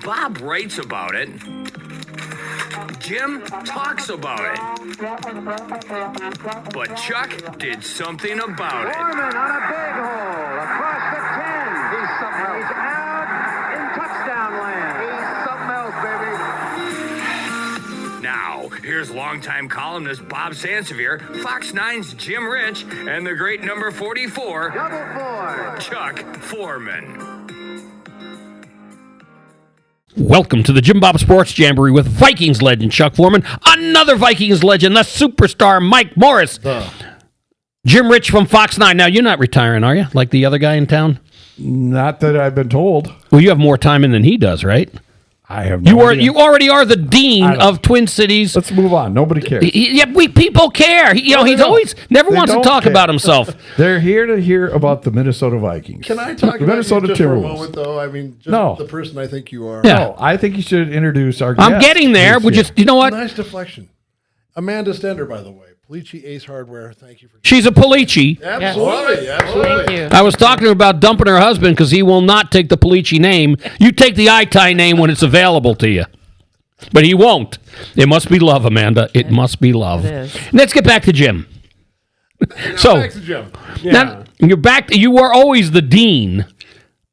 Bob writes about it. Jim talks about it. But Chuck did something about it. Foreman on a big hole across the 10. He's something else. He's out in touchdown land. He's something else, baby. Now, here's longtime columnist Bob Sansevere, Fox 9's Jim Rich, and the great number 44, Double 4. Chuck Foreman. Welcome to the JimBob Sports Jamboree with Vikings legend Chuck Foreman, another Vikings legend, the superstar Mike Morris. Jim Rich from Fox 9. Now, you're not retiring, are you? Like the other guy in town? Not that I've been told. Well, you have more time in than he does, right? I have no idea. You already are the dean of Twin Cities. Let's move on. Nobody cares. People care. He's always never wants to talk about himself. They're here to hear about the Minnesota Vikings. Can I talk the about Minnesota you just for a Timberwolves. moment, though? I mean, just No. the person I think you are. Yeah. No, I think you should introduce our guest. I'm getting there. We just, you know what? Nice deflection. Amanda Stender, by the way. Pellicci Ace Hardware. Thank you for. She's a Pellicci. Absolutely, absolutely. Thank you. I was talking to her about dumping her husband because he will not take the Pellicci name. You take the Itai name when it's available to you. But he won't. It must be love, Amanda. It must be love. It is. Let's get back to Jim. Back to Jim. Now, you're back. You were always the dean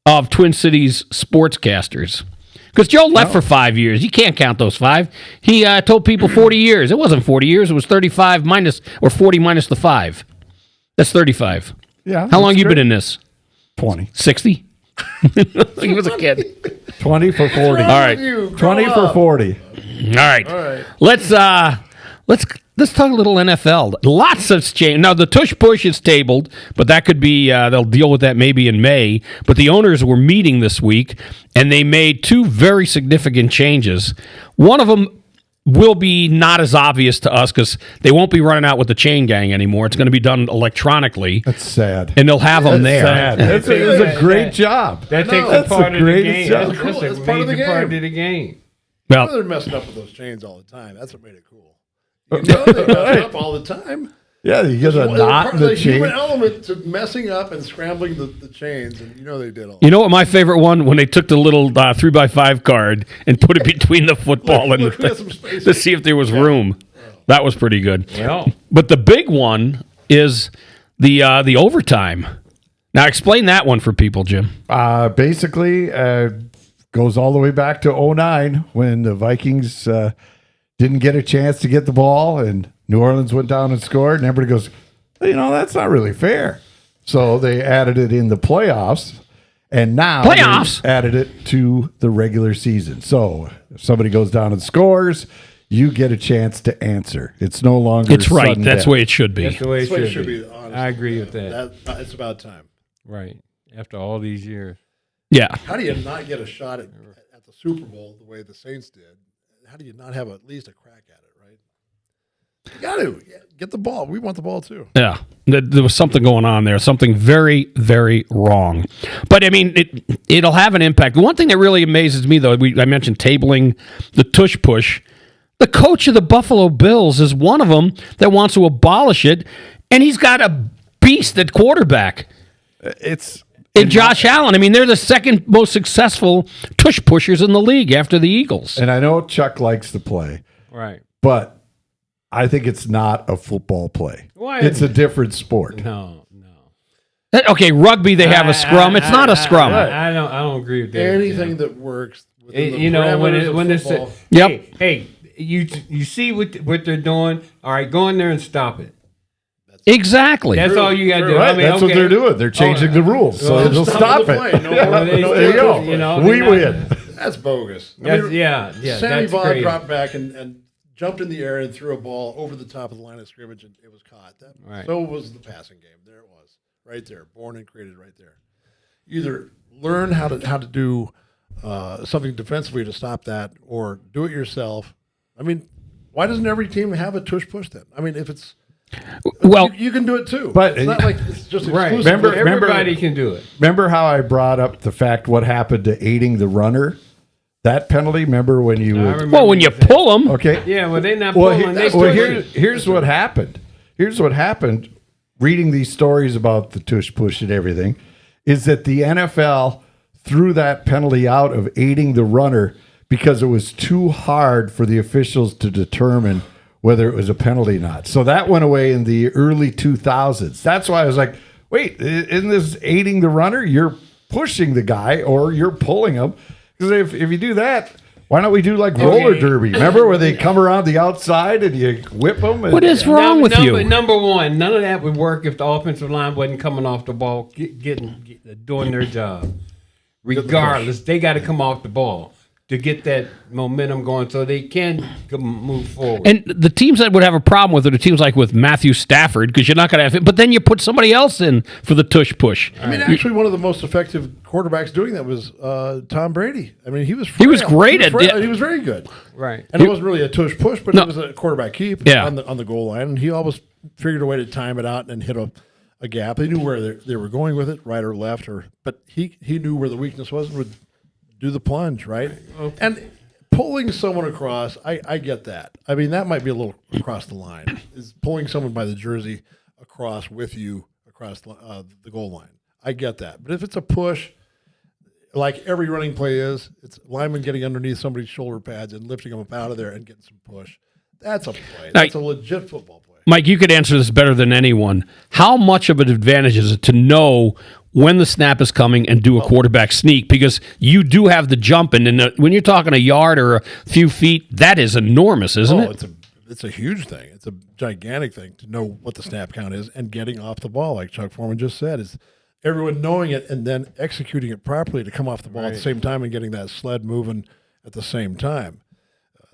of Twin Cities sportscasters. Because Joe left for 5 years. You can't count those 5. He told people 40 years. It wasn't 40 years. It was 35 minus, or 40 minus the 5. That's 35. Yeah. How long you been in this? 20. 60? He was a kid. 20 for 40. All right. 20 for 40. All right. Let's talk a little NFL. Lots of change. Now the tush push is tabled, but that could be they'll deal with that maybe in May. But the owners were meeting this week, and they made 2 very significant changes. One of them will be not as obvious to us because they won't be running out with the chain gang anymore. It's going to be done electronically. That's sad. And they'll have them there. Sad. It was a great job. That takes That's a part the of the greatest game. job. That's a It's part of the major part game. of the game. Well, They're messing up with those chains all the time. That's what made it cool. You know they mess up all the time. Yeah, you get a There's knot in the there's a human chain. element to messing up and scrambling the chains, and you know they did all. you know what my favorite one? When they took the little 3x5 card and put it between the football and the We had some space. to see if there was room. That was pretty good. Well, But the big one is the overtime. Now explain that one for people, Jim. Basically, goes all the way back to 2009 when the Vikings didn't get a chance to get the ball and New Orleans went down and scored, and everybody goes, that's not really fair. So they added it in the playoffs, and now Playoffs? they added it to the regular season. So if somebody goes down and scores, you get a chance to answer. It's no longer It's right. sudden That's death. the way it should be. that's the way That's the way it it should should be. be. Honestly. I agree with that. It's about time. Right. After all these years. Yeah. How do you not get a shot at the Super Bowl the way the Saints did? How do you not have at least a crack at it, right? You got to get the ball. We want the ball too. Yeah. There was something going on there, something very, very wrong. But, I mean, it'll have an impact. The one thing that really amazes me, though, I mentioned tabling the tush push. The coach of the Buffalo Bills is one of them that wants to abolish it, and he's got a beast at quarterback. It's And Josh Allen. I mean, they're the second most successful tush pushers in the league after the Eagles. and I know Chuck likes to play, Right. but I think it's not a football play. Why It's isn't a different sport. No. Okay, rugby, they have a scrum. It's not a scrum. I don't agree with that. Anything that works. within the You know, parameters of when it's football. Yep. hey, you see what they're doing. All right, go in there and stop it. Exactly. That's all you got to do. Right, I mean, that's what okay. they're doing. They're changing the rules, so Well, they'll stop the it. play. No Yeah, more- they no there you more go. play. you know, We they're win. That's bogus. Yeah, Sammy that's Vaughn crazy. dropped back and jumped in the air and threw a ball over the top of the line of scrimmage, and it was caught. Right. So was the passing game. There it was, right there, born and created right there. Either learn how to do something defensively to stop that, or do it yourself. I mean, why doesn't every team have a tush push then? I mean, if it's Well, you can do it too, But- it's not like it's just Right. exclusive. Everybody can do it. Remember how I brought up the fact what happened to aiding the runner? That penalty, remember when you I would, remember well, when you said- pull them, okay. Yeah, well, they're not Well, pulling. They here's what happened. Here's what happened. Reading these stories about the tush push and everything is that the NFL threw that penalty out of aiding the runner because it was too hard for the officials to determine whether it was a penalty or not. So that went away in the early 2000s. That's why I was like, wait, isn't this aiding the runner? You're pushing the guy or you're pulling him. Because if you do that, why don't we do like roller derby? Remember where they come around the outside and you whip them? And, What is wrong with you? Number one, none of that would work if the offensive line wasn't coming off the ball, doing their job. Regardless, they got to come off the ball to get that momentum going so they can move forward. And the teams that would have a problem with it are teams like with Matthew Stafford, because you're not going to have it. But then you put somebody else in for the tush push. I mean, actually, one of the most effective quarterbacks doing that was Tom Brady. I mean, he was He was great at it. He was very good. Right. And it wasn't really a tush push, but it was a quarterback keep on the goal line. And he always figured a way to time it out and hit a gap. He knew where they were going with it, right or left. But he knew where the weakness was and would do the plunge, right? Okay. And pulling someone across, I get that. I mean, that might be a little across the line. Is pulling someone by the jersey across with you across the goal line. I get that. But if it's a push, like every running play is, it's lineman getting underneath somebody's shoulder pads and lifting them up out of there and getting some push. That's a play. That's a legit football play. Mike, you could answer this better than anyone. How much of an advantage is it to know when the snap is coming and do a quarterback sneak? Because you do have the jump, and when you're talking a yard or a few feet, that is enormous, isn't it? It's a huge thing. It's a gigantic thing to know what the snap count is and getting off the ball, like Chuck Foreman just said, is everyone knowing it and then executing it properly to come off the ball at the same time and getting that sled moving at the same time.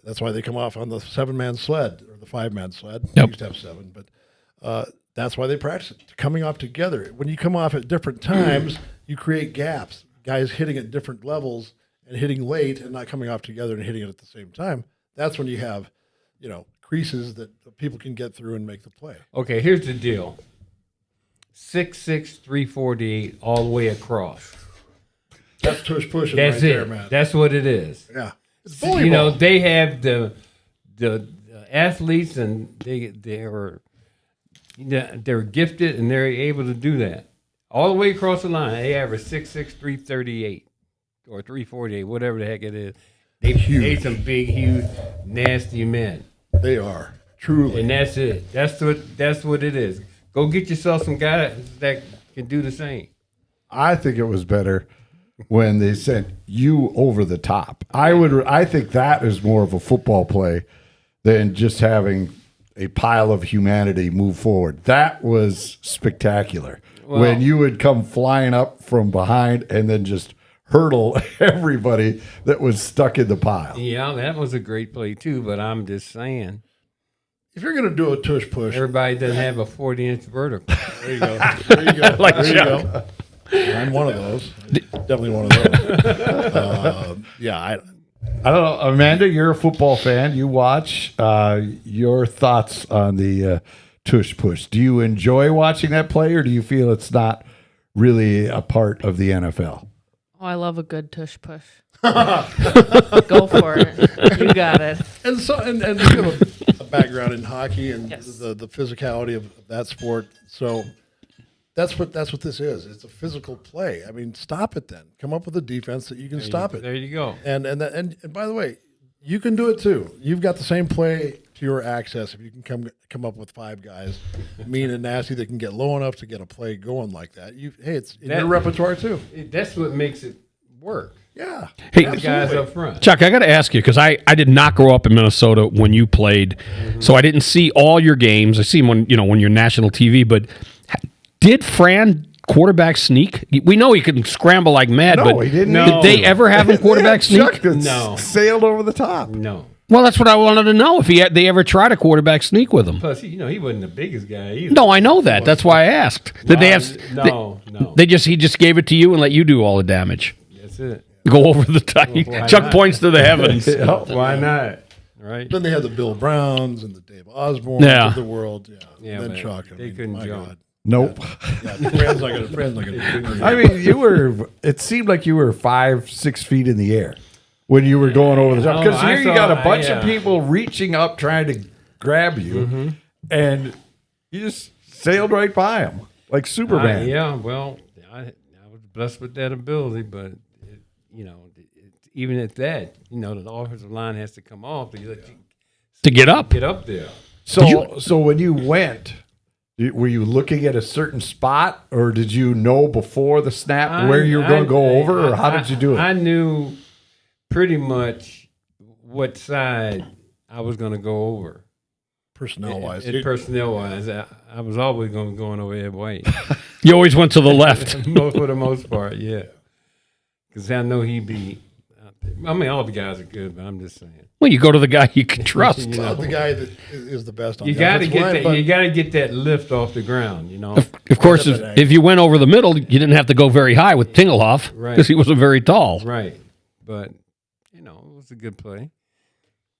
That's why they come off on the 7-man sled or the 5-man sled. Yep. We used to have 7, but that's why they practice it, coming off together. When you come off at different times, you create gaps. Guys hitting at different levels and hitting late and not coming off together and hitting it at the same time. That's when you have, creases that people can get through and make the play. Okay, here's the deal. 6'6", 348 all the way across. That's tush pushing That's right it. there, man. That's what it is. Yeah. It's volleyball. You know, they have the athletes, and they're gifted, and they're able to do that all the way across the line. They average 6'6", 338 or 348, whatever the heck it is. They some big, huge, nasty men. They are truly, and that's it. That's what it is. Go get yourself some guys that can do the same. I think it was better when they sent you over the top. I think that is more of a football play than just having a pile of humanity move forward. That was spectacular. Well, when you would come flying up from behind and then just hurdle everybody that was stuck in the pile. Yeah, that was a great play too, but I'm just saying. If you're going to do a tush push. Everybody doesn't have a 40-inch vertical. There you go. There you go. Like there you go. I'm one of those. Definitely one of those. I don't know. Amanda, you're a football fan. You watch. Your thoughts on the tush push. Do you enjoy watching that play, or do you feel it's not really a part of the NFL? Oh, I love a good tush push. Go for it. You got it. And you have a background in hockey and the physicality of that sport. So that's what this is. It's a physical play. I mean, stop it then. Come up with a defense that you can stop it. There you go. And by the way, you can do it too. You've got the same play to your access if you can come up with 5 guys, mean and nasty, that can get low enough to get a play going like that. It's in your repertoire too. That's what makes it work. Yeah. Hey, guys up front. Chuck, I got to ask you, because I did not grow up in Minnesota when you played, so I didn't see all your games. I see them when you're national TV, but did Fran quarterback sneak? We know he can scramble like mad, No, but he didn't. Did they ever have him quarterback Chuck sneak? that No. sailed over the top. No. Well, that's what I wanted to know, if they ever tried a quarterback sneak with him. Plus, he wasn't the biggest guy either. No, I know that. That's why I asked. Did they have? No. He just gave it to you and let you do all the damage. That's it. Go over the top. Why Chuck not? points to the heavens. Why not? Right. Then they had the Bill Browns and the Dave Osbornes of the world. Yeah. And then Chuck. They couldn't jump. God. Nope. Yeah, Fran's not gonna. I mean, it seemed like you were 5-6 feet in the air when you were going over the top. Because here you got a bunch of people reaching up trying to grab you, and you just sailed right by them like Superman. Well, I was blessed with that ability, but even at that, the offensive line has to come off to let you To get up. get up there. So when you went, were you looking at a certain spot, or did you know before the snap where you were going to go over, or how did you do it? I knew pretty much what side I was going to go over. Personnel-wise. Personnel-wise, I was always going over Ed White. You always went to the left. For the most part, yeah. Because I know he'd be out there. I mean, all the guys are good, but I'm just saying. Well, you go to the guy you can trust. The guy that is the best on You the got to offensive get line, that. but You got to get that lift off the ground. Of course, if you went over the middle, you didn't have to go very high with Tingelhoff because Right. he wasn't very tall. Right, but it was a good play.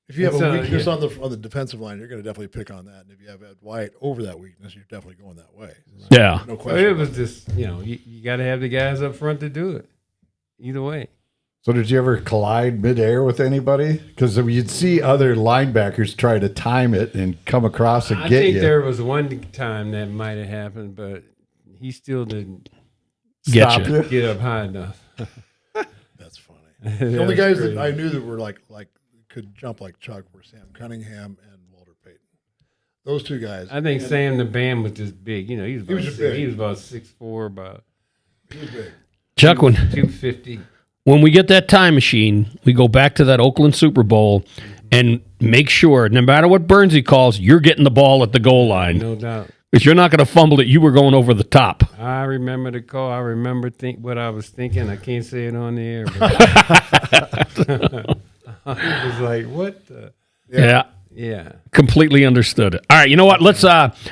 if you have So, a weakness yeah. on the defensive line, you're going to definitely pick on that. And if you have Ed White over that weakness, you're definitely going that way. Yeah. No So question. it was just you got to have the guys up front to do it. Either way. So did you ever collide midair with anybody? Because you'd see other linebackers try to time it and come across and I get think you. there was one time that might have happened, but he still didn't Get Stop you. you. get up high enough. That's funny. The only guys that I knew that were like could jump like Chuck were Sam Cunningham and Walter Payton. Those two guys. I think Sam the Bam was just big. He was about just big. He was about 6'4", about He was big. Chuck, when 250. we get that time machine, we go back to that Oakland Super Bowl and make sure, no matter what Bernsey calls, you're getting the ball at the goal line. No doubt. Because you're not going to fumble it. You were going over the top. I remember the call. I remember what I was thinking. I can't say it on the air. But I was like, what the? Yeah. Yeah. Completely understood it. All right, you know what? Let's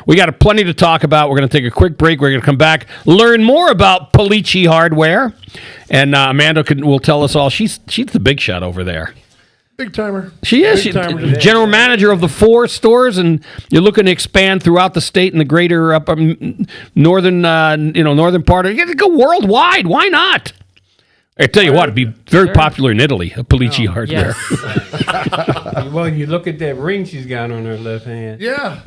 we got plenty to talk about. We're going to take a quick break. We're going to come back, learn more about Pellicci Hardware, and Amanda will tell us all. She's the big shot over there. Big timer. She is. Big She's timer. general manager of the 4 stores, and you're looking to expand throughout the state and the greater northern part. You got to go worldwide. Why not? I tell you what, it'd be very popular in Italy. Pellicci Hardware. Yes. Well, you look at that ring she's got on her left hand. Yeah.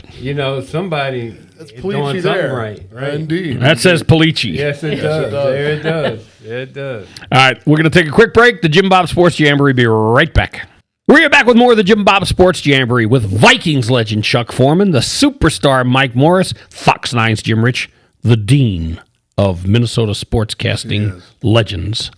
Somebody That's is Pellicci doing something there. right? Indeed. That says Pellicci. Yes, it does. There it does. It does. All right, we're going to take a quick break. The JimBob Sports Jamboree. Be right back. We're back with more of the JimBob Sports Jamboree with Vikings legend Chuck Foreman, the superstar Mike Morris, Fox 9's Jim Rich, the dean of Minnesota sportscasting legends.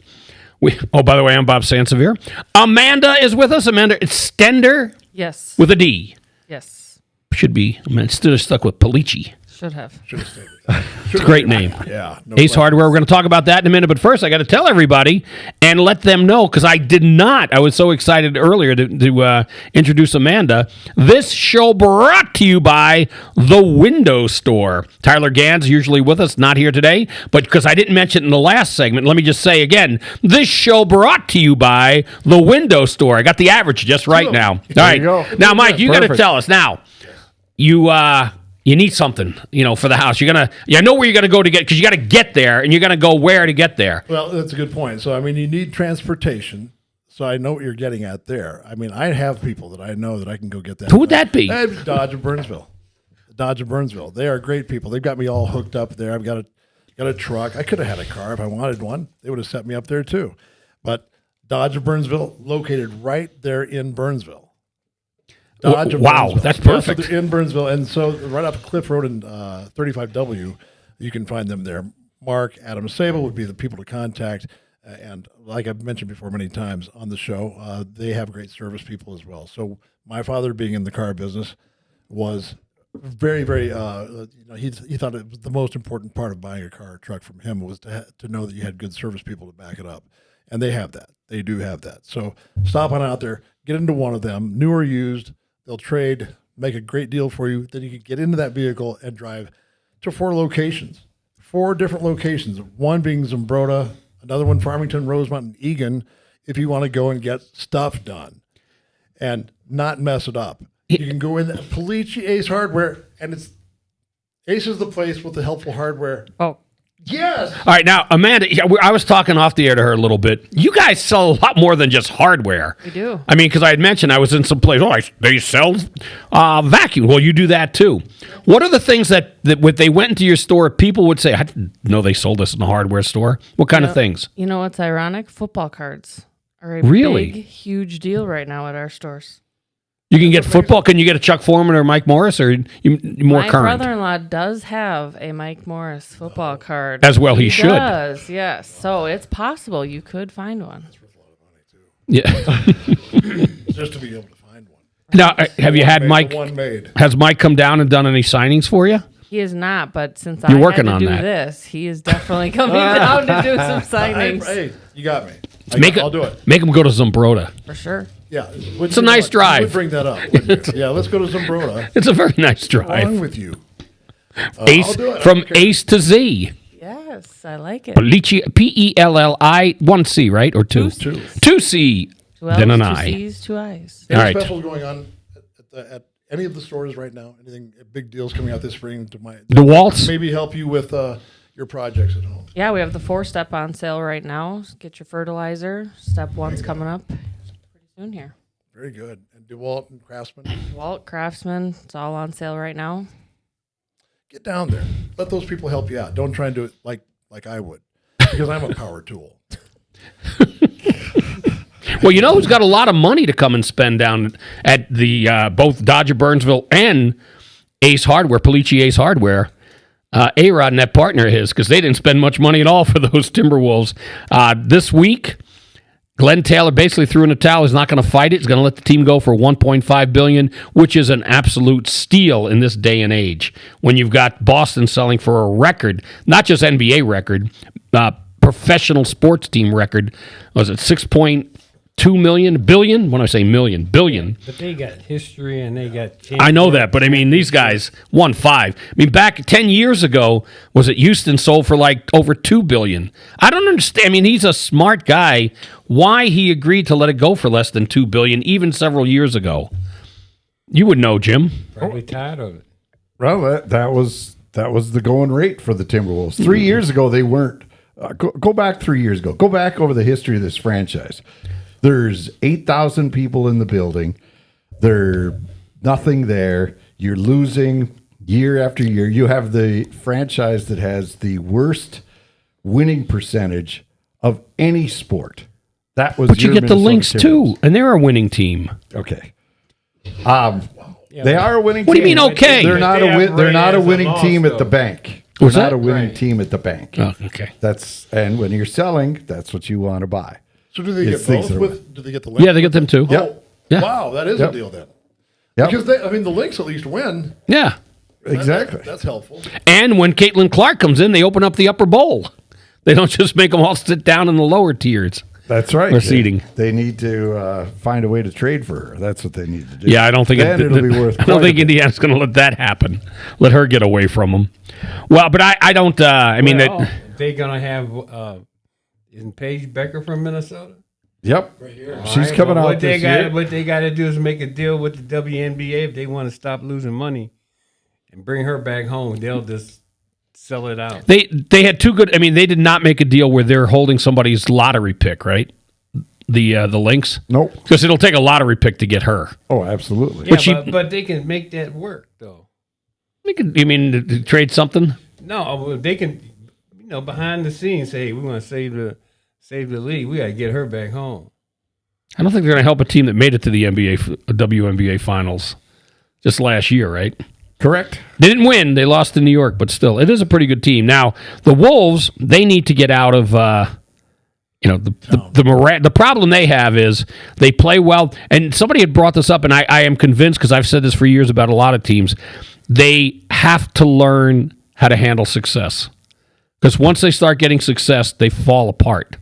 By the way, I'm Bob Sansevere. Amanda is with us. Amanda, it's Stender Yes. with a D. Yes. Should be. I mean, instead of stuck with Pellicci. Should have. It's a great name. Yeah. No Ace question. Hardware. We're going to talk about that in a minute. But first, I got to tell everybody and let them know, because I did not. I was so excited earlier to introduce Amanda. This show brought to you by The Window Store. Tyler Gann's usually with us, not here today, but because I didn't mention it in the last segment, let me just say again, this show brought to you by The Window Store. I got the average just right now. All right. you go. Now, Mike, you got to Perfect. tell us now. You need something, for the house. I know where you're gonna go to get, because you got to get there, and you're gonna go where to get there. Well, that's a good point. So, I mean, you need transportation. So I know what you're getting at there. I mean, I have people that I know that I can go get that. Who would that be? Dodge of Burnsville. Dodge of Burnsville. They are great people. They've got me all hooked up there. I've got a truck. I could have had a car if I wanted one. They would have set me up there too. But Dodge of Burnsville, located right there in Burnsville. Dodge of Wow, Burnsville. that's Yeah, so perfect. they're in Burnsville, and so right off Cliff Road and 35W, you can find them there. Mark, Adam Sable would be the people to contact, and like I've mentioned before many times on the show, they have great service people as well. So my father, being in the car business, was very, very. He thought it was the most important part of buying a car or truck from him was to know that you had good service people to back it up, and they have that. They do have that. So stop on out there, get into one of them, new or used. They'll trade, make a great deal for you. Then you can get into that vehicle and drive to 4 locations, 4 different locations. One being Zumbrota, another one Farmington, Rosemont, and Eagan. If you want to go and get stuff done and not mess it up, you can go in Pellicci Ace Hardware, and Ace is the place with the helpful hardware. Oh, Yes. All right, now Amanda, I was talking off the air to her a little bit. You guys sell a lot more than just hardware. We do. I mean, because I had mentioned I was in some place. They sell vacuum. Well, you do that too. What are the things that when they went into your store, people would say, "I didn't know they sold this in the hardware store"? What kind of things? You know what's ironic? Football cards are a Really? big, huge deal right now at our stores. You can get football. Can you get a Chuck Foreman or Mike Morris, or you more My current? brother-in-law does have a Mike Morris football card. As well he should. Does, yes. So it's possible you could find one. Yeah. Just to be able to find one. Now, have you had Mike? One made. Has Mike come down and done any signings for you? He is not, but since You're I working had to on do that. this, he is definitely coming down to do some signings. Hey, you got me. I'll do it. Make him go to Zumbrota. For sure. Yeah. It's a nice drive. You would bring that up. wouldn't you? Yeah, let's go to Zumbrota. It's a very nice What's wrong drive. with you? Ace I'll do it. I from don't care. Ace to Z. Yes, I like it. Pellicci, Pelli, 1C, right? Or two? Two. 2C. Two L's, Then an two I. C's, two I's. Any All right. specials going on at any of the stores right now? Anything big deals coming out this spring to The Waltz? maybe help you with your projects at home? Yeah, we have the 4-step on sale right now. Get your fertilizer. Step 1's coming up pretty soon here. Very good. And DeWalt and Craftsman, Walt, Craftsman, it's all on sale right now. get down there. Let those people help you out. Don't try and do it like I would, because I'm a power tool. Well, you know who's got a lot of money to come and spend down at the both Dodger Burnsville and Ace Hardware, Pellicci Ace Hardware? A-Rod and that partner of his, because they didn't spend much money at all for those Timberwolves. This week, Glenn Taylor basically threw in the towel. He's not going to fight it. He's going to let the team go for $1.5 billion, which is an absolute steal in this day and age. When you've got Boston selling for a record, not just NBA record, professional sports team record. Was it 6.2 billion? When I say million, billion. But they got history and they got. I know that, but I mean, these guys won 5. I mean, back 10 years ago, was it Houston sold for like over $2 billion? I don't understand. I mean, he's a smart guy. Why he agreed to let it go for less than $2 billion, even several years ago? You would know, Jim. Probably tired of it. Well, that was the going rate for the Timberwolves. 3 years ago, they weren't. Go back 3 years ago. Go back over the history of this franchise. There's 8,000 people in the building. There's nothing there. You're losing year after year. You have the franchise that has the worst winning percentage of any sport. That was. But you your get the Minnesota Lynx, Timberwolves. too, and they're a winning team. Okay. They are a winning team. What do you mean, okay? They're not they're not a winning team at the bank. They're Was not that? a winning team at the bank. Oh, okay. And when you're selling, that's what you want to buy. So do they It's get things both? that are- With do they get the Lynx? Yeah, they get them, too. Yep. Yeah. Wow, that is Yep. a deal then. Yep. Because the Lynx at least win. Yeah. Exactly. That's helpful. And when Caitlin Clark comes in, they open up the upper bowl. They don't just make them all sit down in the lower tiers. That's right. Or seating. They need to find a way to trade for her. That's what they need to do. Yeah, I don't think then it'll be worth. I don't quite think a bit. Indiana's going to let that happen. Let her get away from them. Well, but I don't. I mean, Well, that, they gonna have. Isn't Paige Becker from Minnesota? Yep. She's Alright, coming well, out this year. What they got to do is make a deal with the WNBA if they want to stop losing money, and bring her back home. They'll just sell it out. they had two good. I mean, they did not make a deal where they're holding somebody's lottery pick, right? The Lynx. Nope. Because it'll take a lottery pick to get her. Oh, absolutely. Yeah, but they can make that work though. They could, you mean to trade something? No, they can, behind the scenes say, hey, we want to save the league. We got to get her back home. I don't think they're going to help a team that made it to the WNBA finals just last year, right? Correct. They didn't win. They lost to New York, but still, it is a pretty good team. Now, the Wolves, they need to get out of, the problem they have is they play well. And somebody had brought this up, and I am convinced, because I've said this for years about a lot of teams, they have to learn how to handle success. Because once they start getting success, they fall apart.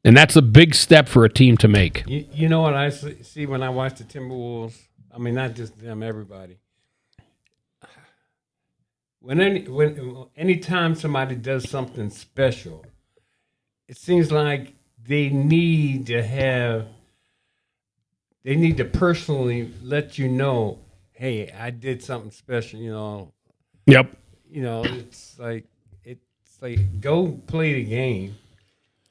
And that's a big step for a team to make. You know what I see when I watch the Timberwolves? I mean, not just them, everybody. Anytime somebody does something special, it seems like they need to personally let you know, hey, I did something special, Yep. it's like It's like, go play the game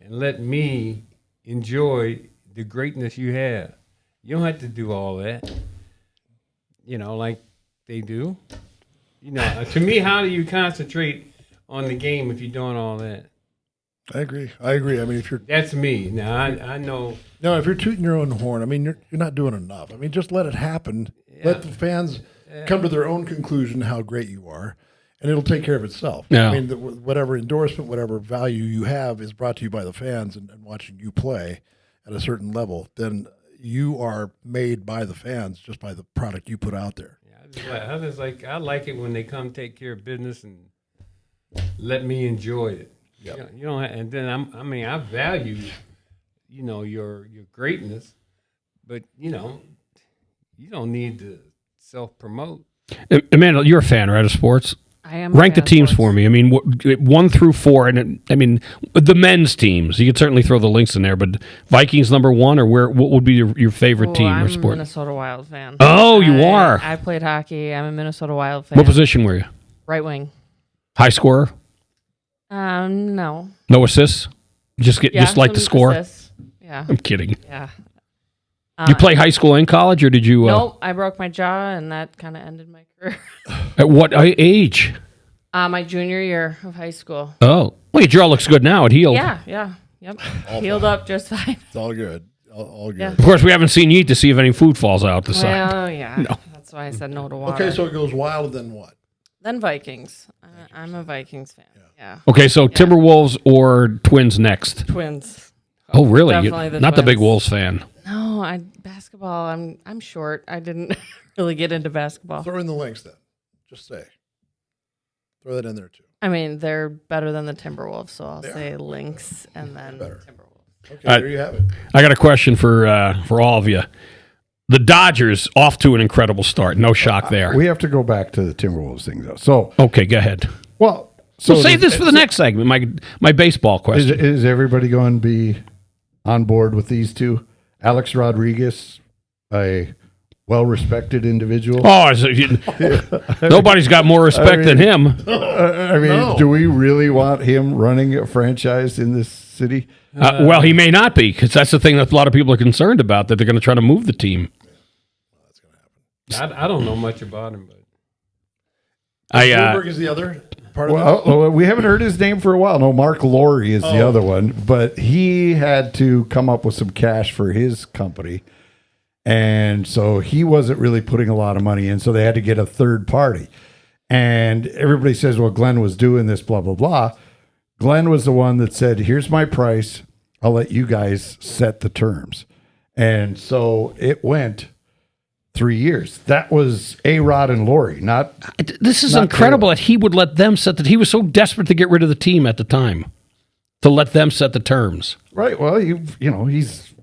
and let me enjoy the greatness you have. You don't have to do all that, like they do. To me, how do you concentrate on the game if you're doing all that? I agree. I mean, if you're That's me. Now I know. no, if you're tooting your own horn, I mean, you're not doing enough. I mean, just let it happen. Yeah. Let the fans come to their own conclusion how great you are, and it'll take care of itself. Yeah. I mean, whatever endorsement, whatever value you have is brought to you by the fans and watching you play at a certain level. Then you are made by the fans just by the product you put out there. Yeah, I like it when they come take care of business and let me enjoy it. Yep. You know, and then I value, your greatness, but you don't need to self promote. Amanda, you're a fan, right, of sports? I am. Rank the teams for me. I mean, 1 through 4, and the men's teams. You could certainly throw the links in there, but Vikings number 1, or what would be your favorite team I'm or sport? I'm a Minnesota Wild fan. Oh, you are. I played hockey. I'm a Minnesota Wild fan. What position were you? Right wing. High scorer? No. No assists? Just like to some score? assists. Yeah. I'm kidding. Yeah. You play high school and college, or did you? Nope. I broke my jaw, and that kind of ended my career. At what age? My junior year of high school. Oh, well, your jaw looks good now. It healed. Yeah. Yep. Healed up just fine. It's all good. All good. Yeah. Of course, we haven't seen you eat to see if any food falls out the side. Well, yeah. No. That's why I said no to water. Okay, so it goes Wild, then what? Then Vikings. I'm a Vikings fan. Yeah. Okay, so Timberwolves or Twins next? Twins. Oh, really? Definitely the Not the big Twins. Wolves fan. No, basketball. I'm short. I didn't really get into basketball. Throw in the links then. Just say. Throw that in there too. I mean, they're better than the Timberwolves, so I'll say Lynx and then Better. Timberwolves. Okay, there you have it. I got a question for all of you. The Dodgers off to an incredible start. No shock there. We have to go back to the Timberwolves thing, though. So, Okay, go ahead. well, So save this for the next segment. My baseball question. Is everybody going to be on board with these two? Alex Rodriguez, a well-respected individual. Oh, nobody's got more respect than him. I mean, do we really want him running a franchise in this city? Well, he may not be, because that's the thing that a lot of people are concerned about, that they're going to try to move the team. I don't know much about him, but Bloomberg is the other part of it. Well, we haven't heard his name for a while. No, Mark Laurie is the other one, but he had to come up with some cash for his company. And so he wasn't really putting a lot of money in, so they had to get a third party. And everybody says, well, Glenn was doing this, blah, blah, blah. Glenn was the one that said, here's my price. I'll let you guys set the terms. And so it went 3 years. That was A-Rod and Laurie, not... This is Not incredible Taylor. that he would let them set that. He was so desperate to get rid of the team at the time, to let them set the terms. Right. Well, he's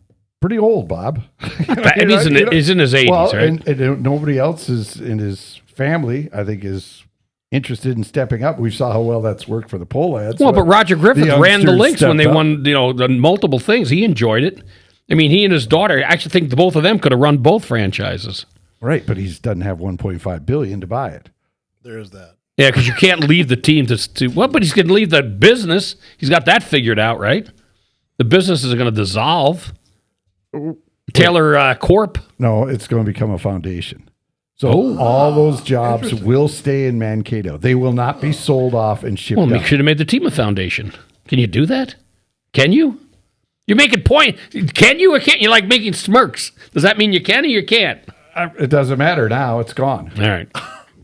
pretty old, Bob. And he's in his 80s, well, right? and nobody else is in his family, I think, is interested in stepping up. We saw how well that's worked for the Pohlads. Well, but Roger Griffith the ran the youngsters links when they stepped up. won, the multiple things. He enjoyed it. I mean, he and his daughter, I actually think the both of them could have run both franchises. Right, but he doesn't have $1.5 billion to buy it. There's that. Yeah, because you can't leave the team to well, but he's going to leave the business. He's got that figured out, right? The business is going to dissolve. Taylor Corp. No, it's going to become a foundation. So all those jobs will stay in Mankato. They will not be sold off and shipped Well, out. you should have made the team a foundation. Can you do that? Can you? You're making point. Can you or can't you? Like making smirks. Does that mean you can or you can't? It doesn't matter now. It's gone. All right.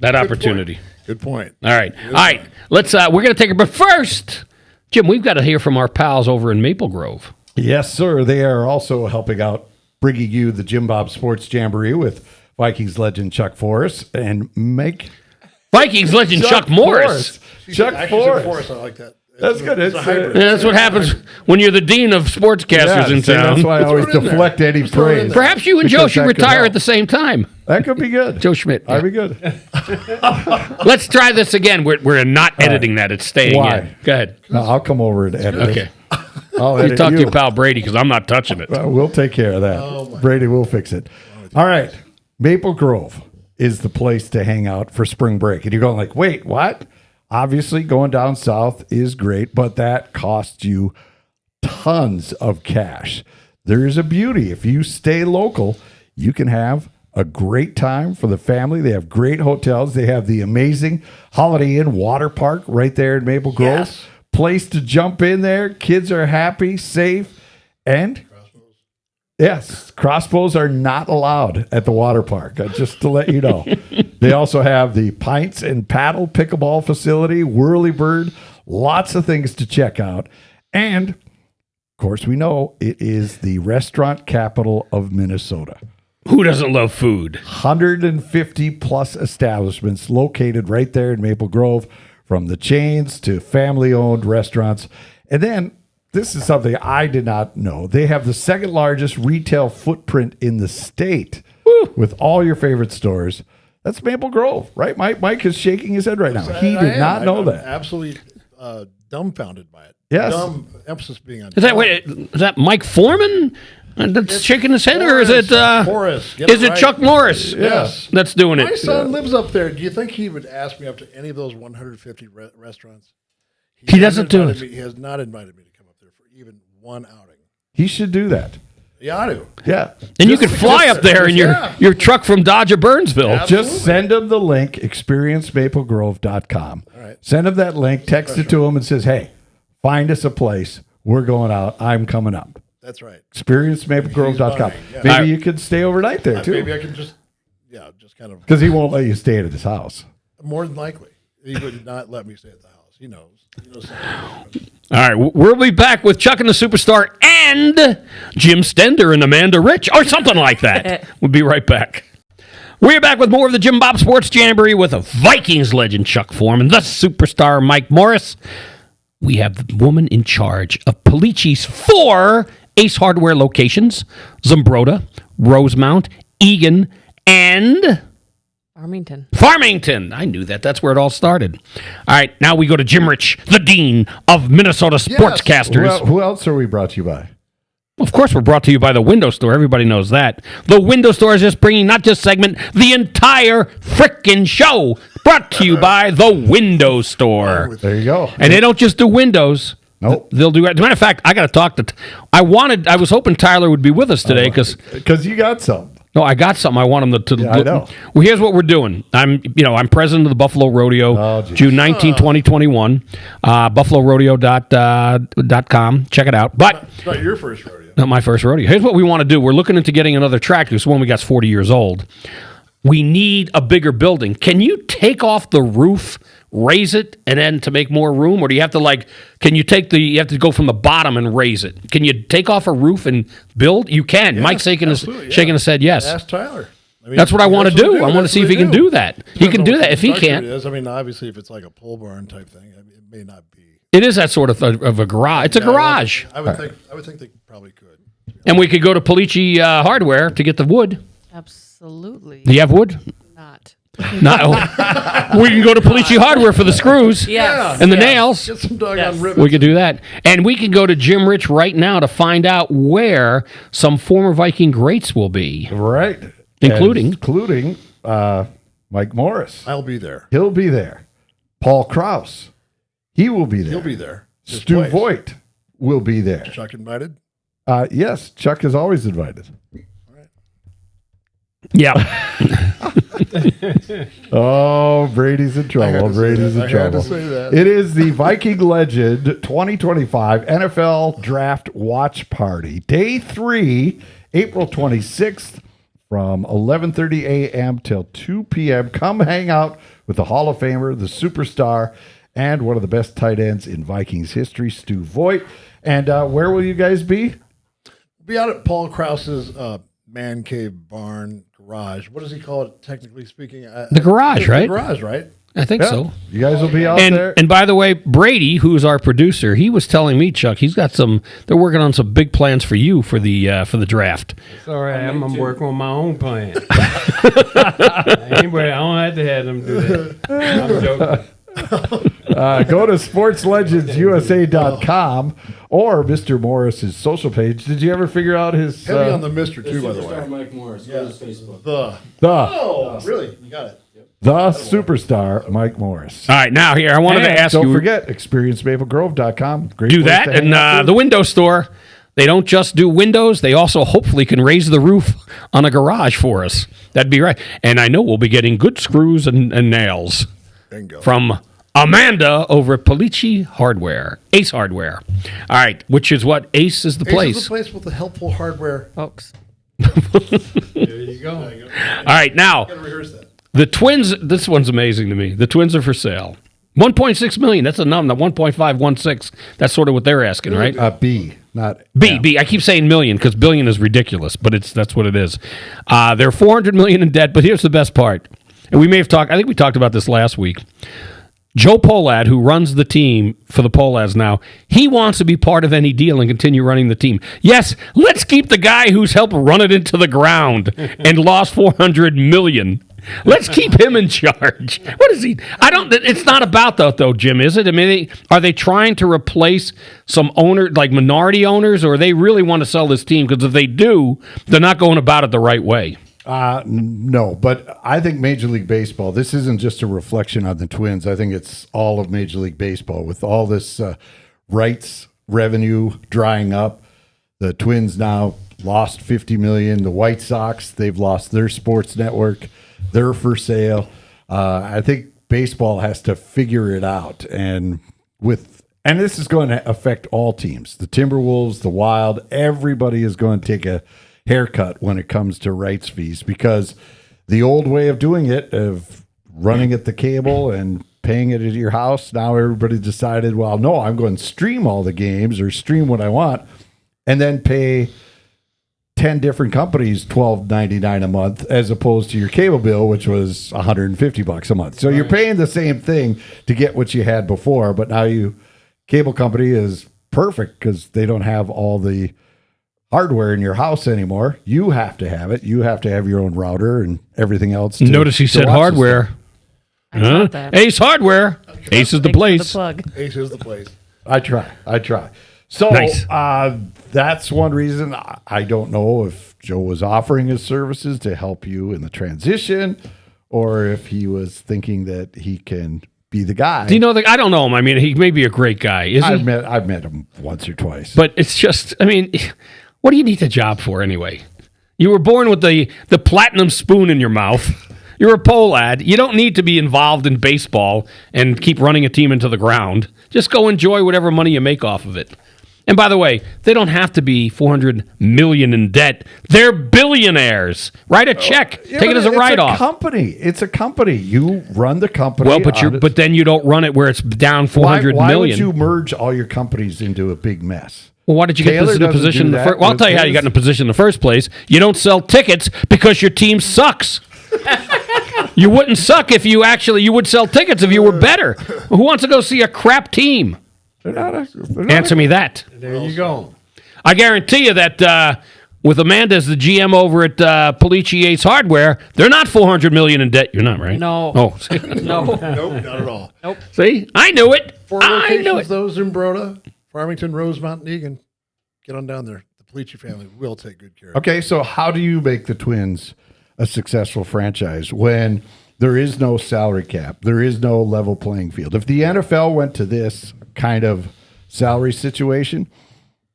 That opportunity. Good point. All right. All right. Let's we're going to take it, but first, Jim, we've got to hear from our pals over in Maple Grove. Yes, sir. They are also helping out, bringing you the JimBob Sports Jamboree with Vikings legend Chuck Forrest and make Vikings legend Chuck Morris. Chuck Actually, said Forrest. Forrest, I like that. That's good. It's a hybrid. Yeah, that's what happens when you're the dean of sportscasters in see, town. that's why I always throw it in there. deflect any Just throw it in praise. there. Perhaps you and Joe Because should that could retire help. at the same time. That could be good. Joe Schmidt. That'd be good. Let's try this again. We're not editing that. It's staying Why? in. Go ahead. No, I'll come over and edit it. Okay. I'll You edit talk to your pal Brady because I'm not touching it. We'll take care of that. Brady will fix it. All right. Maple Grove is the place to hang out for spring break. And you're going like, wait, what? Obviously, going down south is great, but that costs you tons of cash. There is a beauty. If you stay local, you can have a great time for the family. They have great hotels. They have the amazing Holiday Inn water park right there in Maple Grove. Yes. Place to jump in there. Kids are happy, safe, and yes, crossbows are not allowed at the water park, just to let you know. They also have the Pints and Paddle pickleball facility, Whirlybird, lots of things to check out. And, of course, we know it is the restaurant capital of Minnesota. Who doesn't love food? 150 plus establishments located right there in Maple Grove, from the chains to family-owned restaurants. And then, this is something I did not know. They have the second largest retail footprint in the state. Woo. With all your favorite stores. That's Maple Grove, right? Mike is shaking his head right now. He did not know that. Absolutely dumbfounded by it. Yes. Dumb emphasis being on. Is that Mike Foreman that's shaking his head, or is it Morris? Is it Chuck Morris? Yes. That's doing it. My son lives up there. Do you think he would ask me up to any of those 150 restaurants? He doesn't do it. He has not invited me to come up there for even one outing. He should do that. He ought to. Yeah. And you could fly up there in your truck from Dodge of Burnsville. Absolutely. Just send him the link, experiencemaplegrove.com. All right. Send him that link, text it to him, and says, hey, find us a place. We're going out. I'm coming up. That's right. Experiencemaplegrove.com. Yeah. Maybe you could stay overnight there, too. Maybe I can just kind of. Because he won't let you stay at his house. More than likely. He would not let me stay at the house. He knows. All right, we'll be back with Chuck and the Superstar and Jim Stender and Amanda Rich, or something like that. We'll be right back. We're back with more of the JimBob Sports Jamboree with a Vikings legend, Chuck Foreman, the Superstar Mike Morris. We have the woman in charge of Pellicci's 4 Ace Hardware locations: Zumbrota, Rosemount, Eagan, and Farmington. I knew that. That's where it all started. All right, now we go to Jim Rich, the dean of Minnesota Sportscasters. Well, who else are we brought to you by? Of course, we're brought to you by the Window Store. Everybody knows that. The Window Store is just bringing not just segment, the entire frickin' show. Brought to you by the Window Store. There you go. And they don't just do windows. Nope. They'll do. As a matter of fact, I got to talk to. I was hoping Tyler would be with us today because you got some. No, I got something. I want him to I know. Well, here's what we're doing. I'm president of the Buffalo Rodeo, June 19, 2021. BuffaloRodeo.com. Check it out. But It's not your first rodeo. not my first rodeo. Here's what we want to do. We're looking into getting another tractor. This one we got 40 years old. We need a bigger building. Can you take off the roof, raise it, and then to make more room? Or do you have to you have to go from the bottom and raise it? Can you take off a roof and build? You can. Yes, Mike's shaking his head yes. Ask Tyler. I mean, That's what I want to do. I want to That's see if what he they can do that. He can do that. If he can't. It is. I mean, obviously, if it's like a pole barn type thing, I mean, it may not be. It is that sort of a garage. It's a garage. I would think they probably could. And we could go to Pellicci Hardware to get the wood. Absolutely. Do you have wood? Not. No. We can go to Pellicci Hardware for the screws Yes. and the nails. Get some doggone Yes. ribbons. We could do that. And we can go to Jim Rich right now to find out where some former Viking greats will be. Right. Including Mike Morris. I'll be there. He'll be there. Paul Krause. He will be there. He'll be there. His Stu place. Voigt will be there. Chuck invited. Yes, Chuck is always invited. Yeah. Oh, Brady's in trouble. Brady's in I had trouble. to say that. It is the Viking Legend 2025 NFL Draft Watch Party. Day 3, April 26th from 11:30 a.m. till 2 p.m. Come hang out with the Hall of Famer, the superstar, and one of the best tight ends in Vikings history, Stu Voigt. And where will you guys be? We'll be out at Paul Krause's man cave barn garage. What does he call it, technically speaking? The garage, right? The garage, right? I think Yeah. so. You guys will be out there. And by the way, Brady, who's our producer, he was telling me, Chuck, he's got they're working on some big plans for you for the draft. It's all right. I'm working on my own plan. Anyway, I don't have to have them do that. I'm joking. Go to sportslegendsusa.com or Mr. Morris's social page. Did you ever figure out his Heavy on the Mr. too, by the way. Mike Morris. Go to his Facebook. The. the Oh, really? You got it. The superstar Mike Morris. All right, now here I wanted to ask don't you. forget, experiencemaplegrove.com. Great Do place that, to hang and out, too. the window store. They don't just do windows; they also hopefully can raise the roof on a garage for us. That'd be right. And I know we'll be getting good screws and nails from Amanda over at Pellicci Hardware, Ace Hardware. All right, which is what Ace is the Ace place. is the place with the helpful hardware. Folks. There you go. All right, now Gotta rehearse that. the Twins. This one's amazing to me. The Twins are for sale. $1.6 million. That's a number. 1.516. That's sort of what they're asking, right? B, not B. I keep saying million because billion is ridiculous, but that's what it is. They're $400 million in debt. But here's the best part, and we may have talked. I think we talked about this last week. Joe Polad, who runs the team for the Polads now, he wants to be part of any deal and continue running the team. Yes, let's keep the guy who's helped run it into the ground and lost $400 million. Let's keep him in charge. What is he? I don't. It's not about that though, Jim. Is it? I mean, are they trying to replace some owner, like minority owners, or they really want to sell this team? Because if they do, they're not going about it the right way. No, but I think Major League Baseball, this isn't just a reflection on the Twins. I think it's all of Major League Baseball with all this rights revenue drying up. The Twins now lost $50 million. The White Sox, they've lost their sports network. They're for sale. I think baseball has to figure it out. And this is going to affect all teams. The Timberwolves, the Wild, everybody is going to take a haircut when it comes to rights fees, because the old way of doing it, of running at the cable and paying it at your house, now everybody decided, well, no, I'm going to stream all the games or stream what I want and then pay 10 different companies $12.99 a month as opposed to your cable bill, which was $150 a month. So you're paying the same thing to get what you had before, but now cable company is perfect because they don't have all the hardware in your house anymore. You have to have it. You have to have your own router and everything else. Notice he said watch the hardware. stuff. I got that. Ace Hardware. Ace is the Thanks for place. plug. Ace is the place. I try. So Nice. That's one reason. I don't know if Joe was offering his services to help you in the transition or if he was thinking that he can be the guy. Do you know I don't know him. I mean, he may be a great guy, isn't I've he? met him once or twice. But it's just, I mean, what do you need the job for anyway? You were born with the platinum spoon in your mouth. You're a Polad. You don't need to be involved in baseball and keep running a team into the ground. Just go enjoy whatever money you make off of it. And by the way, they don't have to be $400 million in debt. They're billionaires. Write a check. Yeah, Take it as a write-off. It's a company. You run the company. Well, but then you don't run it where it's down $400 why million. would you merge all your companies into a big mess? Well, why did you get Taylor this in a doesn't position? do that Well, I'll with tell you how you his- got in a position in the first place. You don't sell tickets because your team sucks. You wouldn't suck if you would sell tickets if you were better. Who wants to go see a crap team? Answer me that. There you go. I guarantee you that with Amanda as the GM over at Pellicci Ace Hardware, they're not $400 million in debt. You're not, right? No. Oh, No. Nope, not at all. see, I knew it. 4 I locations, knew it. those in Broda, Farmington, Rosemount, and Egan. Get on down there. The Pellicci family will take good care of it. Okay, so how do you make the Twins a successful franchise when there is no salary cap, there is no level playing field? If the NFL went to this kind of salary situation,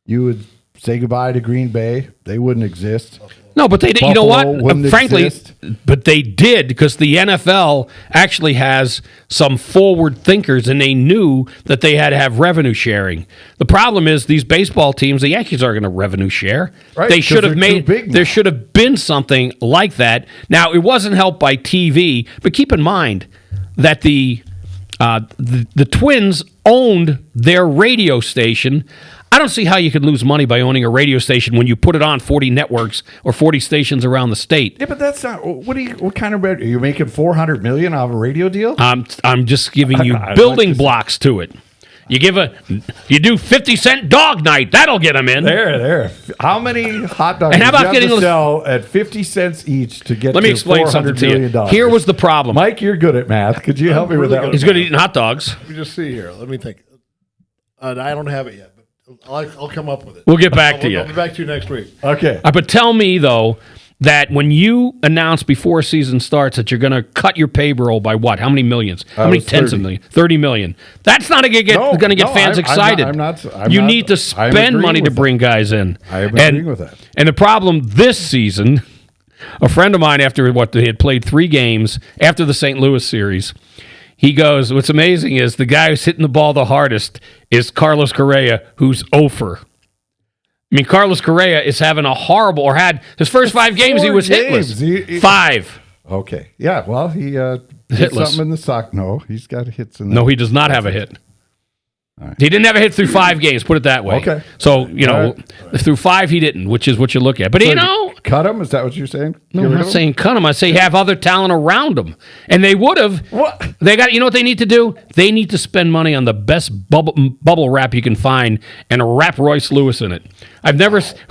you would say goodbye to Green Bay. They wouldn't exist. No, but they did. You know what? Buffalo wouldn't Frankly, exist. but they did because the NFL actually has some forward thinkers, and they knew that they had to have revenue sharing. The problem is these baseball teams. The Yankees are going to revenue share. Right, They 'cause should have they're too made. big now. There should have been something like that. Now it wasn't helped by TV, but keep in mind that the Twins owned their radio station. I don't see how you could lose money by owning a radio station when you put it on 40 networks or 40 stations around the state. Yeah, but that's not. What kind of? Are you making $400 million off a radio deal? I'm just giving you I'd like building to see- blocks to it. You do 50-cent dog night. That'll get them in. There. How many hot dogs? And how did about you have getting to those- sell at 50 cents each to get? Let me to explain something $400 to you. million? Here was the problem. Mike, you're good at math. Could you help me with really that? good one? He's good at eating hot dogs. Let me just see here. Let me think. I don't have it yet, but I'll come up with it. We'll get back to you. I'll be back to you next week. Okay. But tell me, though, that when you announce before a season starts that you're going to cut your payroll by what? How many millions? How many tens 30. of millions? 30 million. That's not going to get fans excited. You need to spend money to bring guys in. I am agreeing with that. And the problem this season, a friend of mine, after they had played 3 games after the St. Louis series, he goes, what's amazing is the guy who's hitting the ball the hardest is Carlos Correa, who's 0-for. I mean, Carlos Correa is having a horrible, or had his first 5 games, he was hitless. 5. Okay. Yeah, well, he hit Hitless. something in the sock. No, he's got hits in the No, he does not have a hit. Right. He didn't have a hit through 5 games, put it that way. Okay. So, through 5 he didn't, which is what you look at. But, Cut him? Is that what you're saying? no, I'm not saying cut him. I say have other talent around him. And they would have. What? They got. You know what they need to do? They need to spend money on the best bubble wrap you can find and wrap Royce Lewis in it.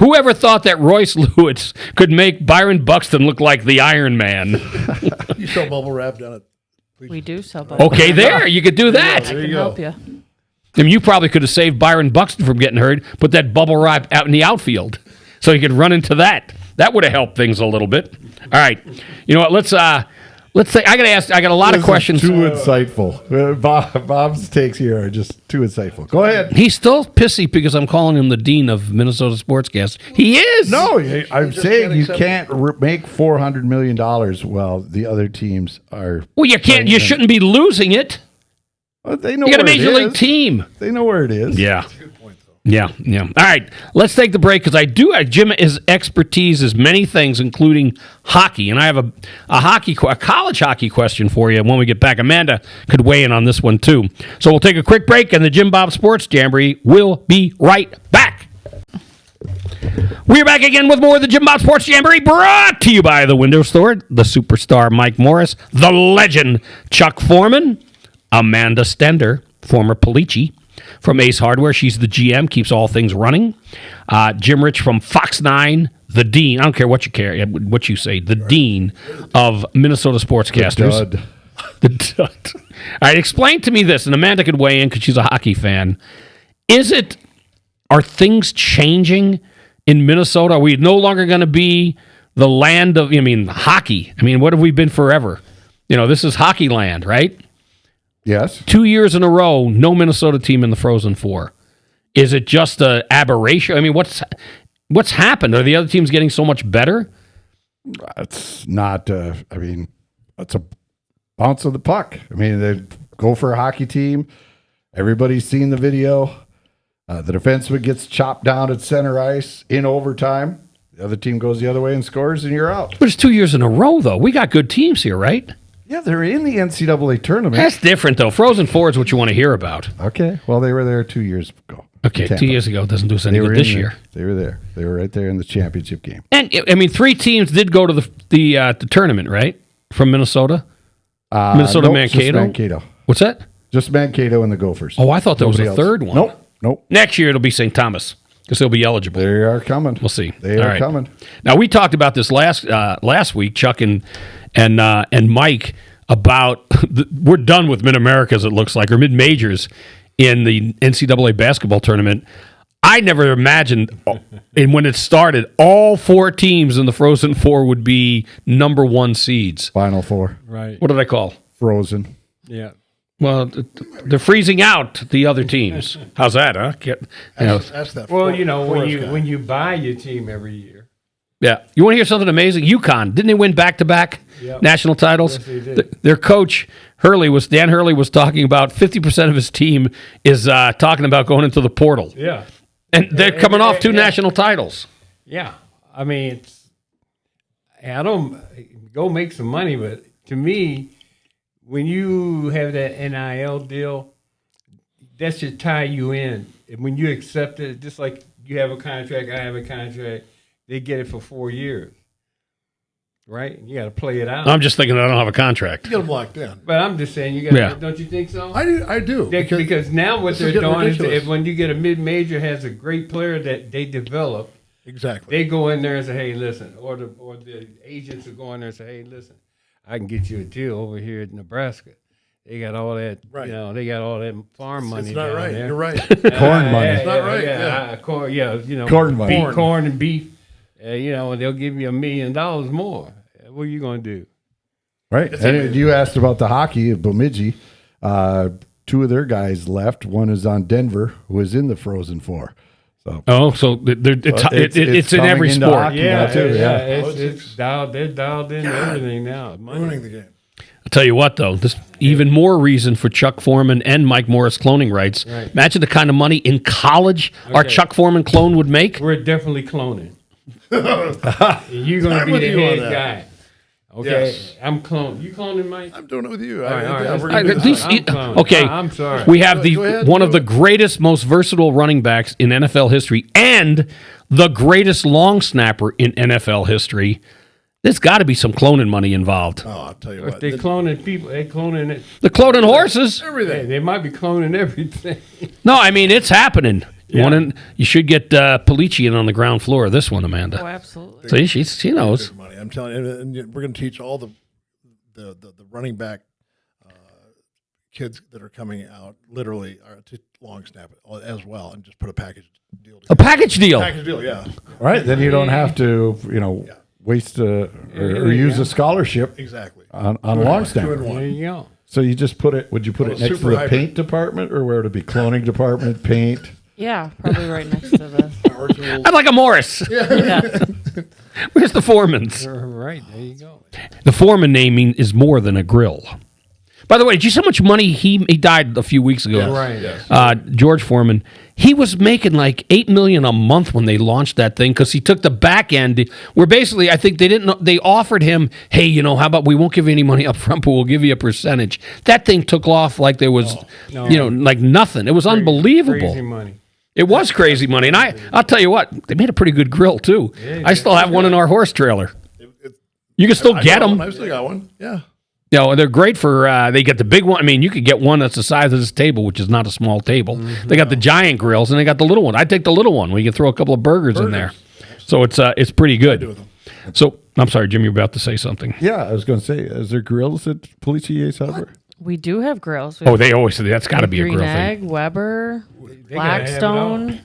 Whoever thought that Royce Lewis could make Byron Buxton look like the Iron Man? You sell bubble wrap down at. We do sell bubble. Okay, there. You could do that. I can help you. I mean, you probably could have saved Byron Buxton from getting hurt, put that bubble wrap out in the outfield so he could run into that. That would have helped things a little bit. All right. You know what? Let's say I got a lot of questions. Too insightful. Bob's takes here are just too insightful. Go ahead. He's still pissy because I'm calling him the dean of Minnesota Sportscast. He is. No, I'm saying you can't make $400 million while the other teams are. Well, you can't. You shouldn't be losing it. Well, they know You got a where it major league is. team. They know where it is. Yeah. Yeah. All right, let's take the break because Jim, his expertise is many things, including hockey, and I have a college hockey question for you when we get back. Amanda could weigh in on this one too. So we'll take a quick break, and the JimBob Sports Jamboree will be right back. We're back again with more of the JimBob Sports Jamboree, brought to you by the Window Store, the superstar Mike Morris, the legend Chuck Foreman, Amanda Stender, former Pellicci from Ace Hardware. She's the GM, keeps all things running. Jim Rich from Fox 9, the dean. I don't care what you say, the dean of Minnesota Sportscasters. The dud. All right, explain to me this, and Amanda could weigh in because she's a hockey fan. Are things changing in Minnesota? Are we no longer going to be the land of, hockey? What have we been forever? This is hockey land, right? Yes. 2 years in a row, no Minnesota team in the Frozen Four. Is it just an aberration? What's happened? Are the other teams getting so much better? It's not. It's a bounce of the puck. They go for a hockey team. Everybody's seen the video. The defenseman gets chopped down at center ice in overtime. The other team goes the other way and scores, and you're out. But it's 2 years in a row, though. We got good teams here, right? Yeah, they're in the NCAA tournament. That's different, though. Frozen Four is what you want to hear about. Okay. Well, they were there 2 years ago. Okay, 2 years ago doesn't do us any good this year. They were there. They were right there in the championship game. And 3 teams did go to the tournament, right? From Minnesota, Minnesota nope, Mankato. Just Mankato. What's that? Just Mankato and the Gophers. Oh, I thought there was a Nobody else. third one. Nope. Next year it'll be St. Thomas because they'll be eligible. They are coming. We'll see. They All are right. coming. Now we talked about this last week, Chuck and Mike, about we're done with Mid Americas. It looks like, or mid majors in the NCAA basketball tournament. I never imagined, and when it started, all 4 teams in the Frozen Four would be number 1 seeds. Final Four. Right. What did I call? Frozen. Yeah. Well, they're freezing out the other teams. How's that, huh? That's that. Well, Forrest guy. when you buy your team every year. Yeah. You want to hear something amazing? UConn, didn't they win back-to-back national titles? Yes, they did. Their coach, Dan Hurley, was talking about 50% of his team is talking about going into the portal. Yeah. And they're coming off 2 national titles. Yeah. I don't go make some money, but to me, when you have that NIL deal, that should tie you in. And when you accept it, just like you have a contract, I have a contract, they get it for 4 years. Right? You got to play it out. I'm just thinking I don't have a contract. You get them locked in. But I'm just saying, you got. Don't you think so? I do. Because now what they're getting doing is ridiculous. if when you get a mid-major has a great player that they develop, Exactly. they go in there and say, hey, listen, or the agents will go in there and say, hey, listen, I can get you a deal over here in Nebraska. They got all that, Right. they got all that farm money. It's not down right. there. You're right. Corn money. It's not right. Yeah, corn, Corn money. Corn and beef. they'll give you $1 million more. What are you going to do? Right. And you asked about the hockey at Bemidji. 2 of their guys left. One is on Denver, who is in the Frozen Four. So it's in every into sport. hockey now, too. It's dialed. They're dialed into everything now. Ruining the game. I'll tell you what, though, this even more reason for Chuck Foreman and Mike Morris cloning rights. Right. Imagine the kind of money in college our Chuck Foreman clone would make. We're definitely cloning. You're going to be the head guy. Okay, Yes. I'm cloning. You cloning, Mike? I'm doing it with you. All right. We're gonna do At this. least- I'm cloning. okay, I'm sorry. we have Go ahead, one of do the it. greatest, most versatile running backs in NFL history and the greatest long snapper in NFL history. There's got to be some cloning money involved. Oh, I'll tell you If what. they cloning people, they cloning it. The cloning horses. Everything. They might be cloning everything. No, I mean, it's happening. You should get Pellicci in on the ground floor of this one, Amanda. Oh, absolutely. See, she knows. Big money. I'm telling you, and we're going to teach all the running back kids that are coming out literally to long snap it as well, and just put a package deal. A package deal. Package deal, yeah, Right. Then you don't have to, waste or use a scholarship exactly. on long snap. 2 in 1. There you go. So you just put it, would you put it next to super the hybrid. paint department or where would it be? Cloning department, paint? Yeah, probably right next to the. Power tools. I'd like a Morris. Yeah. Where's the Foremans? Right, there you go. The Foreman naming is more than a grill. By the way, did you see how much money he died a few weeks ago? Yes. Right. Yes. George Foreman. He was making like $8 million a month when they launched that thing because he took the back end. Where basically, I think they offered him, hey, how about we won't give you any money up front, but we'll give you a percentage. That thing took off like there was, like nothing. It was unbelievable. Crazy money. It was crazy money, and I'll tell you what, they made a pretty good grill too. I still have one in our horse trailer. You can still get them. I still got one. Yeah. They're great for. They get the big one. I mean, you could get one that's the size of this table, which is not a small table. They got the giant grills, and they got the little one. I take the little one. We can throw a couple of burgers in there, so it's pretty good. So I'm sorry, Jim, you're about to say something. Yeah, I was going to say, is there grills at Pellicci Ace Hardware? We do have grills. We Oh, have they always say that's got to be a Green grill Egg, thing. Weber, They gotta have it Blackstone.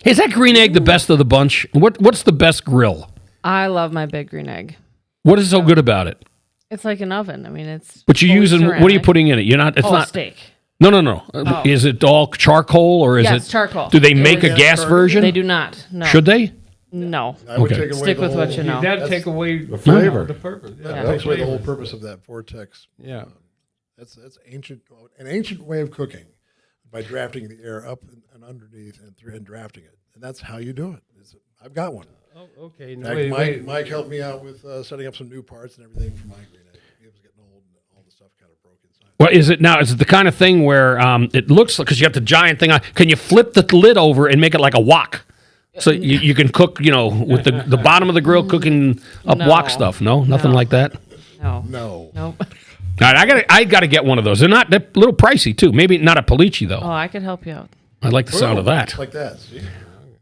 Is that Green Egg the best of the bunch? What's the best grill? I love my big Green Egg. What is so good about it? It's like an oven. I mean, it's. But you're fully using what are you ceramic. putting in it? You're not. It's not steak. No. Is it all charcoal or is Yes, it charcoal. Do they make a gas version? They do not. No. Should they? No. I would Okay. take away Stick the with what whole- you know. That'd take away the flavor. the purpose. Yeah. That takes away the whole purpose of that vortex. Yeah. That's an ancient way of cooking by drafting the air up and underneath and drafting it, and that's how you do it. I've got one. Oh, okay. In No, fact, Mike helped me out with setting up some new parts and everything for my Green Egg. It was getting old, and all the stuff kind of broke inside. Well, is it the kind of thing where it looks like because you got the giant thing on? Can you flip the lid over and make it like a wok? So you can cook, with the bottom of the grill cooking up No. wok stuff. No, nothing No. like that. No. No. Nope. All right, I gotta get one of those. They're a little pricey too. Maybe not a Pellicci though. Oh, I could help you out. I like the sound of that Like that. See?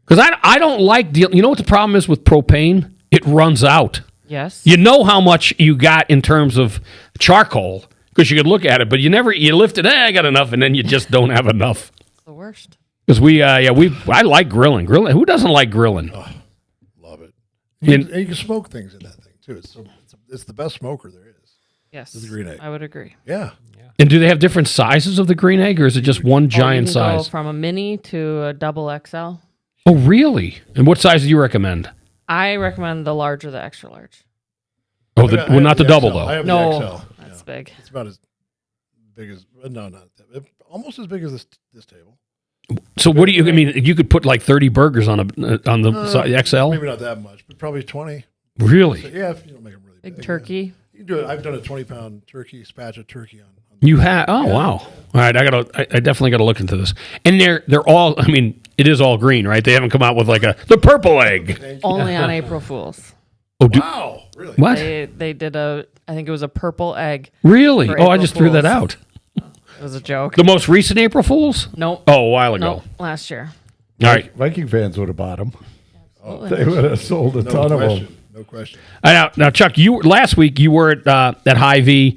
because I don't like deal. You know what the problem is with propane? It runs out. Yes. You know how much you got in terms of charcoal because you could look at it, but you lift it. I got enough, and then you just don't have enough. It's the worst. Because I like grilling. Who doesn't like grilling? Love it. And- And you can smoke things in that thing too. It's the best smoker there is. Yes. The Green Egg. I would agree. Yeah. And do they have different sizes of the Green Egg, or is it just one giant You can go size? from a mini to a double XL. Oh, really? And what size do you recommend? I recommend the large or the extra large. Oh, I have not the double XL. I though. have No, the XL. that's Yeah. big. It's about as big as no, not that. Almost as big as this table. So what do you? I mean, you could put like 30 burgers on the XL. Maybe not that much, but probably 20. Really? So, yeah, if you don't make them really big. Big turkey. You can do it. I've done a 20-pound turkey, spatcha turkey on You have? Oh, wow! All right, I definitely got to look into this. And they're all. I mean, it is all green, right? They haven't come out with like the purple egg. Only on April Fools. Oh, Wow, really? what? They did I think it was a purple egg. Really? For Oh, I April just threw that Fools. out. It was a joke. The most recent April Fools? Nope. Oh, a while ago. Nope. Last year. All right. Viking fans would have bought them. Absolutely. They would have sold a No ton of question. them. No question. Now, Chuck, last week you were at High V.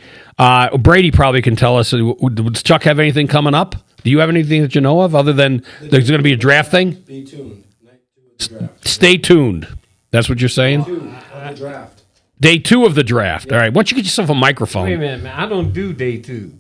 Brady probably can tell us. Does Chuck have anything coming up? Do you have anything that you know of other than there's going to be a draft thing? Stay tuned. Night 2 of the draft. Stay tuned. That's what you're saying? The draft. Day 2 of the draft. All right. Why don't you get yourself a microphone? Wait a minute, man. I don't do day 2.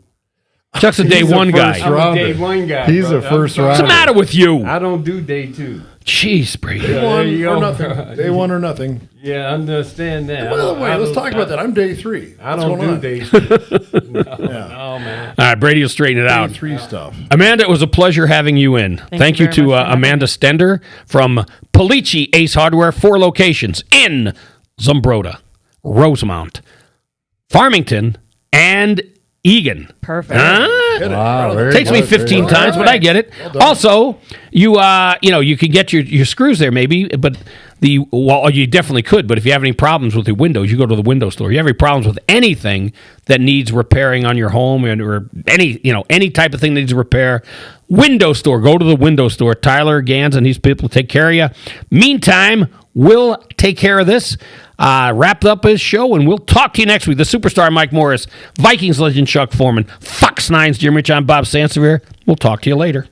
Chuck's a day He's a 1 guy. first I'm a rounder. day 1 guy. He's brother. a first I'm sorry. What's the matter with you? I don't do day 2. Jeez, Brady. Day there you one or go. nothing. Day 1 or nothing. Yeah, I understand that. By the way, let's talk about that. I'm day 3. I What's don't going do on? day 2. No, Yeah. no, man. All right, Brady will straighten it Day out. 3 stuff. Amanda, it was a pleasure having you in. Thank you you very to much for having Amanda Stender from Pellicci Ace Hardware, 4 locations in Zumbrota, Rosemount, Farmington, and Egan. Perfect. Huh? Wow, very Takes me good, 15 very times, but I get it. Also, you you can get your screws there maybe, but you definitely could. But if you have any problems with your windows, you go to the window store. You have any problems with anything that needs repairing on your home or any type of thing that needs repair, window store. Go to the window store. Tyler Gans and these people take care of you. Meantime, we'll take care of this. Wrapped up his show, and we'll talk to you next week. The superstar Mike Morris, Vikings legend Chuck Foreman, Fox 9's Jim Rich. I'm Bob Sansevere. We'll talk to you later.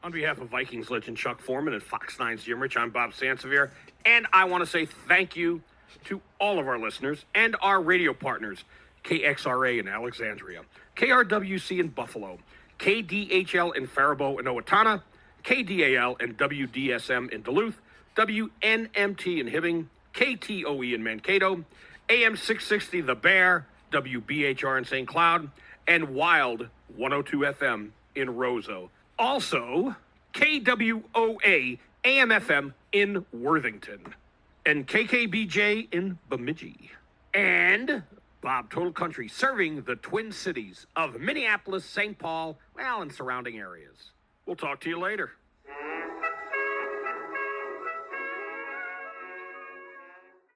On behalf of Vikings legend Chuck Foreman and Fox 9's Jim Rich, I'm Bob Sansevere, and I want to say thank you to all of our listeners and our radio partners, KXRA in Alexandria, KRWC in Buffalo, KDHL in Faribault and Owatonna, KDAL and WDSM in Duluth, WNMT in Hibbing, KTOE in Mankato, AM 660 The Bear, WBHR in St. Cloud, and Wild 102 FM in Roseau. Also, KWOA AM FM in Worthington, and KKBJ in Bemidji. And Bob Total Country serving the Twin Cities of Minneapolis, St. Paul, and surrounding areas. We'll talk to you later.